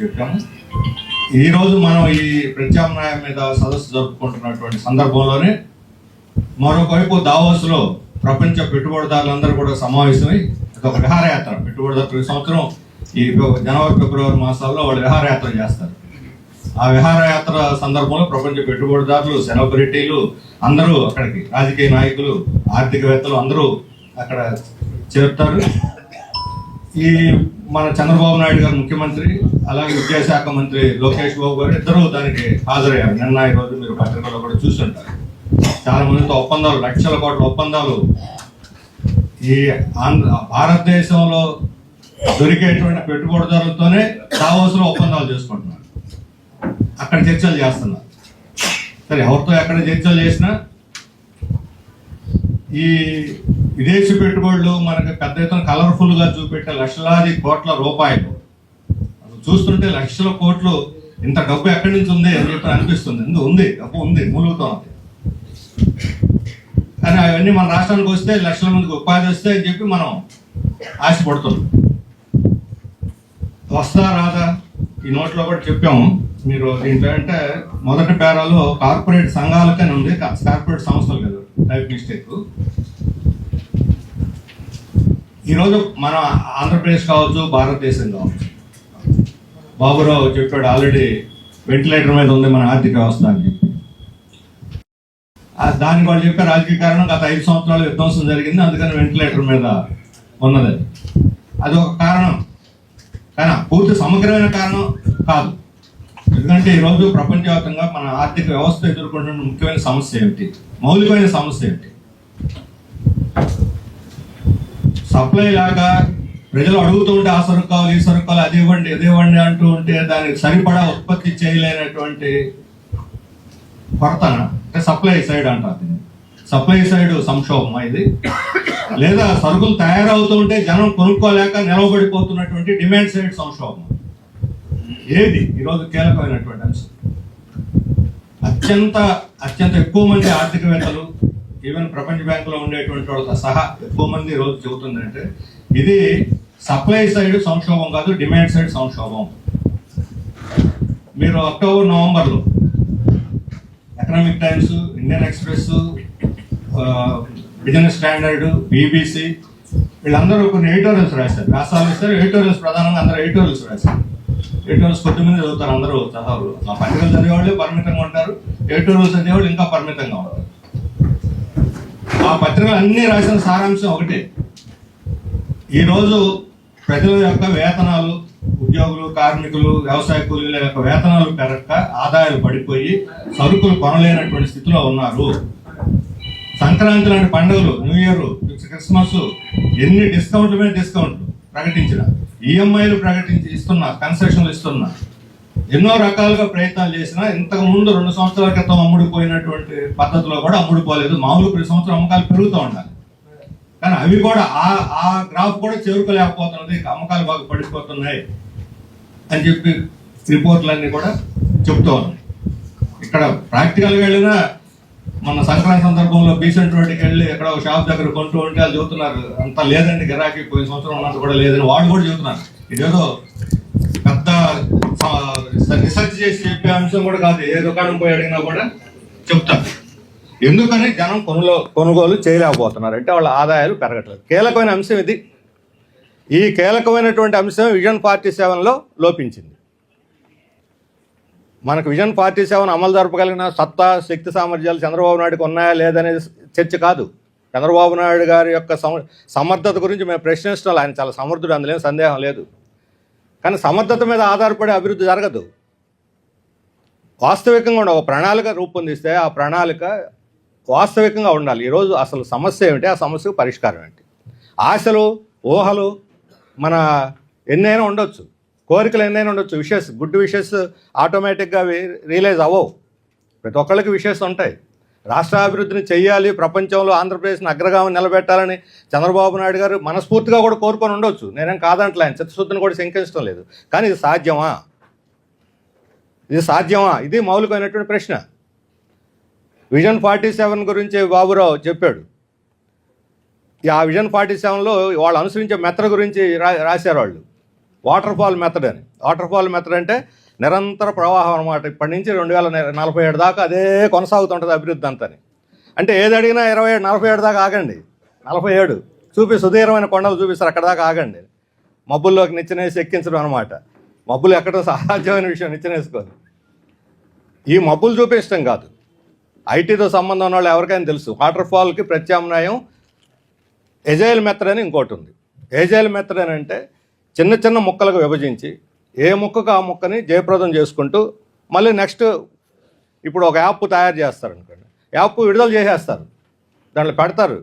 చెప్పాము. ఈరోజు మనం ఈ ప్రత్యామ్నాయం మీద సదస్సు జరుపుకుంటున్నటువంటి సందర్భంలోనే మరొక వైపు దావోస్లో ప్రపంచ పెట్టుబడిదారులందరూ కూడా సమావేశమై ఒక విహారయాత్ర, పెట్టుబడిదారు ప్రతి సంవత్సరం ఈ జనవరి ఫిబ్రవరి మాసాల్లో వాళ్ళు విహారయాత్ర చేస్తారు. ఆ విహారయాత్ర సందర్భంలో ప్రపంచ పెట్టుబడిదారులు, సెలబ్రిటీలు అందరూ అక్కడికి, రాజకీయ నాయకులు, ఆర్థికవేత్తలు అందరూ అక్కడ చేరుతారు. ఈ మన చంద్రబాబు నాయుడు గారు ముఖ్యమంత్రి, అలాగే విద్యాశాఖ మంత్రి లోకేష్ బాబు గారు ఇద్దరు దానికి హాజరయ్యారు. నిన్న ఈ రోజు మీరు పత్రికల్లో కూడా చూస్తుంటారు. చాలా మందితో ఒప్పందాలు, లక్షల కోట్ల ఒప్పందాలు ఈ భారతదేశంలో దొరికేటువంటి పెట్టుబడిదారులతోనే దావోస్లో ఒప్పందాలు చేసుకుంటున్నారు. అక్కడ చర్చలు చేస్తున్నారు. సరే, ఎవరితో ఎక్కడ చర్చలు చేసినా ఈ విదేశీ పెట్టుబడులు మనకి పెద్ద ఎత్తున కలర్ఫుల్గా చూపెట్టే లక్షలాది కోట్ల రూపాయలు చూస్తుంటే లక్షల కోట్లు, ఇంత డబ్బు ఎక్కడి నుంచి ఉంది అని చెప్పి అనిపిస్తుంది. ఎందుకు ఉంది, డబ్బు ఉంది, మూలుగుతూ ఉంది. కానీ అవన్నీ మన రాష్ట్రానికి వస్తే లక్షల మందికి ఉపాధి వస్తే అని చెప్పి మనం ఆశపడుతున్నాం. వస్తా రాదా ఈ నోట్లో కూడా చెప్పాము. మీరు దీంట్లో అంటే మొదటి పేరాలో కార్పొరేట్ సంఘాలకని ఉంది, కార్పొరేట్ సంస్థలు కదా, టైప్ మిస్టేక్. ఈరోజు మన ఆంధ్రప్రదేశ్ కావచ్చు, భారతదేశం కావచ్చు, బాబురావు చెప్పాడు ఆల్రెడీ వెంటిలేటర్ మీద ఉంది మన ఆర్థిక వ్యవస్థ అని చెప్పి. దానికి వాళ్ళు చెప్పే రాజకీయ కారణం గత 5 సంవత్సరాలు విధ్వంసం జరిగింది, అందుకని వెంటిలేటర్ మీద ఉన్నది. అది ఒక కారణం, కానీ పూర్తి సమగ్రమైన కారణం కాదు. ఎందుకంటే ఈరోజు ప్రపంచవ్యాప్తంగా మన ఆర్థిక వ్యవస్థ ఎదుర్కొంటున్న ముఖ్యమైన సమస్య ఏమిటి, మౌలికమైన సమస్య ఏమిటి? సప్లై లాగా ప్రజలు అడుగుతూ ఉంటే ఆ సరుకు కావాలి, ఈ సరుకు కావాలి, అది ఇవ్వండి, ఇది ఇవ్వండి అంటూ ఉంటే దానికి సరిపడా ఉత్పత్తి చేయలేనటువంటి కొరతన, అంటే సప్లై సైడ్ అంటారు. సప్లై సైడ్ సంక్షోభం ఇది, లేదా సరుకులు తయారవుతూ ఉంటే జనం కొనుక్కోలేక నిలవబడిపోతున్నటువంటి డిమాండ్ సైడ్ సంక్షోభం. ఏది ఈరోజు కీలకమైనటువంటి అంశం. అత్యంత ఎక్కువ మంది ఆర్థికవేత్తలు, ఈవెన్ ప్రపంచ బ్యాంకులో ఉండేటువంటి వాళ్ళతో సహా ఎక్కువ మంది ఈరోజు చెబుతుందంటే ఇది సప్లై సైడ్ సంక్షోభం కాదు, డిమాండ్ సైడ్ సంక్షోభం. మీరు అక్టోబర్ నవంబర్లో economic times, Indian express, business standard, BBC వీళ్ళందరూ కొన్ని ఎడిటోరియల్స్ రాశారు. వ్యాసాలు ఇస్తారు, ఎడిటోరియల్స్ ప్రధానంగా అందరూ ఎడిటోరియల్స్ రాశారు. ఎడిటోరియల్స్ కొద్దిమంది చదువుతారు, అందరూ చదవరు. ఆ పత్రికలు చదివేవాళ్ళు పరిమితంగా ఉంటారు, ఎడిటోరియల్స్ చదివేవాళ్ళు ఇంకా పరిమితంగా ఉంటారు. ఆ పత్రికలు అన్నీ రాసిన సారాంశం ఒకటే, ఈరోజు ప్రజల యొక్క వేతనాలు, ఉద్యోగులు, కార్మికులు, వ్యవసాయ కూలీల యొక్క వేతనాలు పెరగక ఆదాయాలు పడిపోయి సరుకులు కొనలేనటువంటి స్థితిలో ఉన్నారు. సంక్రాంతి లాంటి పండుగలు, న్యూ ఇయర్, క్రిస్మస్ ఎన్ని డిస్కౌంట్ల మీద డిస్కౌంట్లు ప్రకటించిన, ఈఎంఐలు ఇస్తున్నా, కన్సెషన్లు ఇస్తున్నా, ఎన్నో రకాలుగా ప్రయత్నాలు చేసినా ఇంతకు ముందు 2 సంవత్సరాల క్రితం అమ్ముడుపోయినటువంటి పద్ధతిలో కూడా అమ్ముడుపోలేదు. మామూలు ప్రతి సంవత్సరం అమ్మకాలు పెరుగుతూ ఉండాలి, కానీ అవి కూడా ఆ గ్రాఫ్ కూడా చేరుకోలేకపోతున్నది, అమ్మకాలు బాగా పడిపోతున్నాయి అని చెప్పి రిపోర్ట్లన్నీ కూడా చెప్తూ ఉన్నాయి. ఇక్కడ ప్రాక్టికల్గా వెళ్ళినా మన సంక్రాంతి సందర్భంలో బీసెంట్ రోడ్డుకి వెళ్ళి ఎక్కడ ఒక షాప్ దగ్గర కొంటూ ఉంటే వాళ్ళు చెబుతున్నారు అంత లేదండి, గిరాకీ పోయిన సంవత్సరం ఉన్నంత కూడా లేదని వాళ్ళు కూడా చెబుతున్నారు. ఇదేదో పెద్ద రీసెర్చ్ చేసి చెప్పే అంశం కూడా కాదు, ఏ దుకాణం పోయి అడిగినా కూడా చెప్తారు. ఎందుకని జనం కొనుగోలు చేయలేకపోతున్నారు అంటే వాళ్ళ ఆదాయాలు పెరగట్లేదు. కీలకమైన అంశం ఇది. ఈ కీలకమైనటువంటి అంశం విజన్ 47లో లోపించింది. మనకు విజన్ 47 అమలు జరపగలిగిన సత్తా, శక్తి, సామర్థ్యాలు చంద్రబాబు నాయుడుకి ఉన్నాయా లేదనేది చర్చ కాదు. చంద్రబాబు నాయుడు గారి యొక్క సమర్థత గురించి మేము ప్రశ్నిస్తాం. ఆయన చాలా సమర్థుడు, అందులో సందేహం లేదు. కానీ సమర్థత మీద ఆధారపడి అభివృద్ధి జరగదు. వాస్తవికంగా ఒక ప్రణాళిక రూపొందిస్తే ఆ ప్రణాళిక వాస్తవికంగా ఉండాలి. ఈరోజు అసలు సమస్య ఏమిటి, ఆ సమస్యకు పరిష్కారం ఏంటి? ఆశలు, ఊహలు మన ఎన్నైనా ఉండొచ్చు, కోరికలు ఎన్నైనా ఉండొచ్చు, గుడ్ విషెస్ ఆటోమేటిక్గా రియలైజ్ అవ్వవు. ప్రతి ఒక్కళ్ళకి విషెస్ ఉంటాయి. రాష్ట్రాభివృద్ధిని చెయ్యాలి, ప్రపంచంలో ఆంధ్రప్రదేశ్ని అగ్రగామం నిలబెట్టాలని చంద్రబాబు నాయుడు గారు మనస్ఫూర్తిగా కూడా కోరుకొని ఉండొచ్చు. నేనేం కాదంటలే, ఆయన చిత్తశుద్ధిని కూడా శంకించడం లేదు. కానీ ఇది సాధ్యమా? ఇది మౌలికమైనటువంటి ప్రశ్న. విజన్ 47 గురించి బాబురావు చెప్పాడు. ఆ విజన్ 47లో వాళ్ళు అనుసరించే మెథడ్ గురించి రాశారు. వాటర్ ఫాల్ మెథడ్ అంటే నిరంతర ప్రవాహం అనమాట. ఇప్పటి నుంచి 2047 దాకా అదే కొనసాగుతుంటుంది అభివృద్ధి అంతని. అంటే ఏది అడిగినా 27, 47 దాకా ఆగండి. 47 సుదీర్ఘమైన కొండలు చూపిస్తారు, అక్కడ దాకా ఆగండి. మబ్బుల్లోకి నిచ్చెనేసి ఎక్కించడం అనమాట. మబ్బులు ఎక్కడం అసాధ్యమైన విషయం, నిచ్చెనేసుకొని. ఈ మబ్బులు చూపించడం కాదు, ఐటీతో సంబంధం ఉన్న వాళ్ళు ఎవరికైనా తెలుసు, వాటర్ ఫాల్కి ప్రత్యామ్నాయం ఎజైల్ మెథడ్ అని ఇంకోటి ఉంది. ఎజైల్ మెథడ్ అని అంటే చిన్న చిన్న ముక్కలకు విభజించి ఏ ముక్కకు ఆ ముక్కని జయప్రదం చేసుకుంటూ మళ్ళీ నెక్స్ట్ ఇప్పుడు ఒక యాప్ తయారు చేస్తారు అనుకోండి, యాప్ విడుదల చేసేస్తారు, దాంట్లో పెడతారు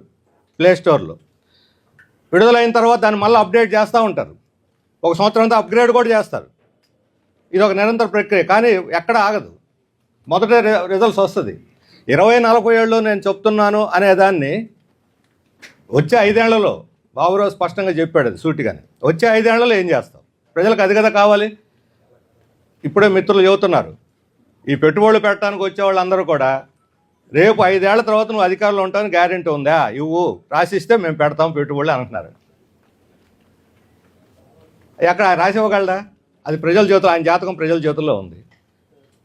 ప్లే స్టోర్లో. విడుదలైన తర్వాత దాన్ని మళ్ళీ అప్డేట్ చేస్తూ ఉంటారు, ఒక సంవత్సరం అంతా అప్గ్రేడ్ కూడా చేస్తారు. ఇది ఒక నిరంతర ప్రక్రియ, కానీ ఎక్కడ ఆగదు. మొదట రిజల్ట్స్ వస్తుంది. 20-40 ఏళ్ళు నేను చెప్తున్నాను అనేదాన్ని వచ్చే 5 ఏళ్లలో బాబురావు స్పష్టంగా చెప్పాడు, అది సూటిగానే. వచ్చే 5 ఏళ్లలో ఏం చేస్తాం? ప్రజలకు అది కదా కావాలి. ఇప్పుడే మిత్రులు చెబుతున్నారు, ఈ పెట్టుబడులు పెట్టడానికి వచ్చే వాళ్ళందరూ కూడా రేపు 5 ఏళ్ల తర్వాత నువ్వు అధికారంలో ఉంటానికి గ్యారెంటీ ఉందా, ఇవ్వు, రాసిస్తే మేము పెడతాం పెట్టుబడులు అంటున్నారు. ఎక్కడ రాసి ఇవ్వగలడా? అది ప్రజల చేతుల్లో, ఆయన జాతకం ప్రజల చేతుల్లో ఉంది.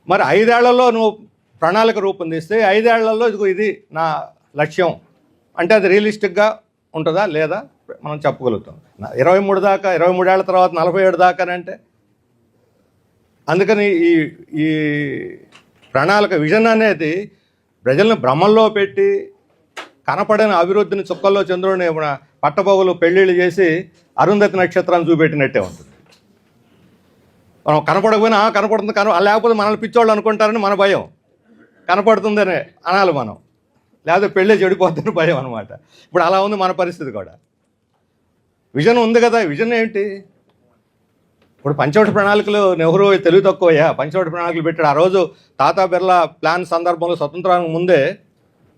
మరి 5 ఏళ్లలో నువ్వు ప్రణాళిక రూపొందిస్తే 5 ఏళ్లలో ఇదిగో ఇది నా లక్ష్యం అంటే అది రియలిస్టిక్గా ఉంటుందా లేదా మనం చెప్పగలుగుతాం. 23 ఏళ్ల తర్వాత 47 దాకానంటే. అందుకని ఈ ప్రణాళిక విజన్ అనేది ప్రజల్ని భ్రమంలో పెట్టి కనపడని అభివృద్ధిని చుక్కల్లో చంద్రుడిని పట్టపొగలు పెళ్ళిళ్ళు చేసి అరుంధతి నక్షత్రాన్ని చూపెట్టినట్టే ఉంటుంది. మనం కనపడకపోయినా కనపడుతుంది, లేకపోతే మనల్ని పిచ్చోళ్ళు అనుకుంటారని మన భయం, కనపడుతుందని అనాలి మనం, లేకపోతే పెళ్ళి చెడిపోతుందని భయం అనమాట. ఇప్పుడు అలా ఉంది మన పరిస్థితి కూడా. విజన్ ఉంది కదా, విజన్ ఏంటి? ఇప్పుడు పంచవటి ప్రణాళికలు నెహ్రూ తెలివి తక్కువయ్యా, పంచవటి ప్రణాళికలు పెట్టాడు. ఆ రోజు టాటా బిర్లా ప్లాన్ సందర్భంలో స్వతంత్రానికి ముందే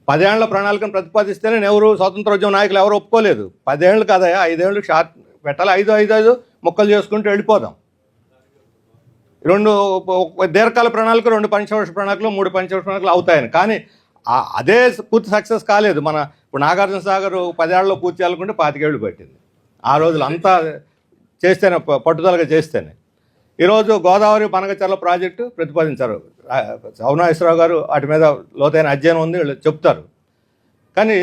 10 ఏళ్ల ప్రణాళికను ప్రతిపాదిస్తేనే నెహ్రూ స్వతంత్రోద్యమ నాయకులు ఎవరు ఒప్పుకోలేదు. 10 ఏళ్ళు కాదయా, 5 ఏళ్ళు షార్ట్ పెట్టాలి, 5 మొక్కలు చేసుకుంటూ వెళ్ళిపోదాం. 2 దీర్ఘకాల ప్రణాళిక, 2 పంచవర్ష ప్రణాళికలు, 3 పంచవర్ష ప్రణాళికలు అవుతాయని. కానీ అదే పూర్తి సక్సెస్ కాలేదు. ఇప్పుడు నాగార్జున సాగర్ 10 ఏళ్లలో పూర్తి చేయాలనుకుంటే 25 ఏళ్ళు పట్టింది. ఆ రోజులు అంతా చేస్తేనే, పట్టుదలగా చేస్తేనే. ఈరోజు గోదావరి పనగచర్ల ప్రాజెక్టు ప్రతిపాదించారు సౌనాశ్వరరావు గారు, వాటి మీద లోతైన అధ్యయనం ఉంది, వీళ్ళు చెప్తారు. కానీ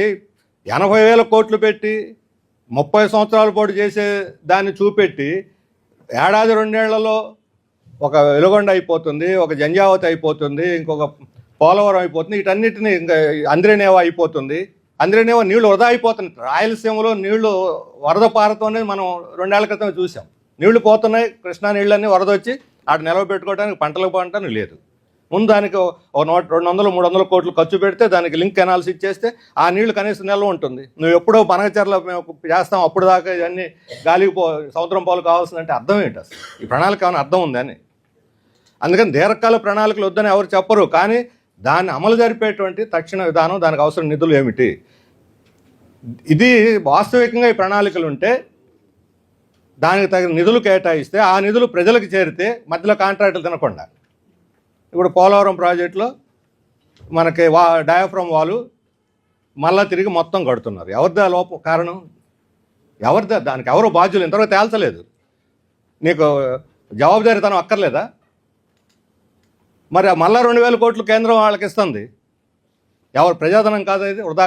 80,000 కోట్లు పెట్టి 30 సంవత్సరాల పాటు చేసే దాన్ని చూపెట్టి 1-2 ఏళ్లలో ఒక వెలుగొండ అయిపోతుంది, ఒక జంజావతి అయిపోతుంది, ఇంకొక పోలవరం అయిపోతుంది, వీటన్నిటిని ఇంకా అంద్రేనేవా అయిపోతుంది. అంద్రేనేవా నీళ్లు వృధా అయిపోతున్నాయి. రాయలసీమలో నీళ్లు వరద పారతోనే మనం 2 ఏళ్ల క్రితం చూసాం. నీళ్లు పోతున్నాయి, కృష్ణా నీళ్ళన్నీ వరద వచ్చి ఆడ నిలవబెట్టుకోవడానికి పంటలకు పంటని లేదు. ముందు దానికి 200-300 కోట్లు ఖర్చు పెడితే దానికి లింక్ కెనాల్స్ ఇచ్చేస్తే ఆ నీళ్లు కనీసం నిల్వ ఉంటుంది. నువ్వు ఎప్పుడో పనగచర్ల మేము చేస్తాం, అప్పుడు దాకా ఇవన్నీ గాలికి సముద్రం పాలు కావాల్సిందంటే అర్థం ఏంటి అసలు? ఈ ప్రణాళిక ఏమైనా అర్థం ఉందని. అందుకని దీర్ఘకాల ప్రణాళికలు వద్దని ఎవరు చెప్పరు, కానీ దాన్ని అమలు జరిపేటువంటి తక్షణ విధానం, దానికి అవసరం నిధులు ఏమిటి, ఇది వాస్తవికంగా ఈ ప్రణాళికలు ఉంటే దానికి తగిన నిధులు కేటాయిస్తే ఆ నిధులు ప్రజలకు చేరితే మధ్యలో కాంట్రాక్టులు తినకుండా. ఇప్పుడు పోలవరం ప్రాజెక్టులో మనకి డయాఫ్రమ్ వాలు మళ్ళీ తిరిగి మొత్తం కడుతున్నారు. ఎవరిదా లోపం కారణం? ఎవరిదా? దానికి ఎవరో బాధ్యులు ఇంతవరకు తేల్చలేదు. నీకు జవాబుదారీతనం అక్కర్లేదా? మరి మళ్ళీ 2,000 కోట్లు కేంద్రం వాళ్ళకి ఇస్తుంది. ఎవరు ప్రజాధనం కాదు, ఇది వృధా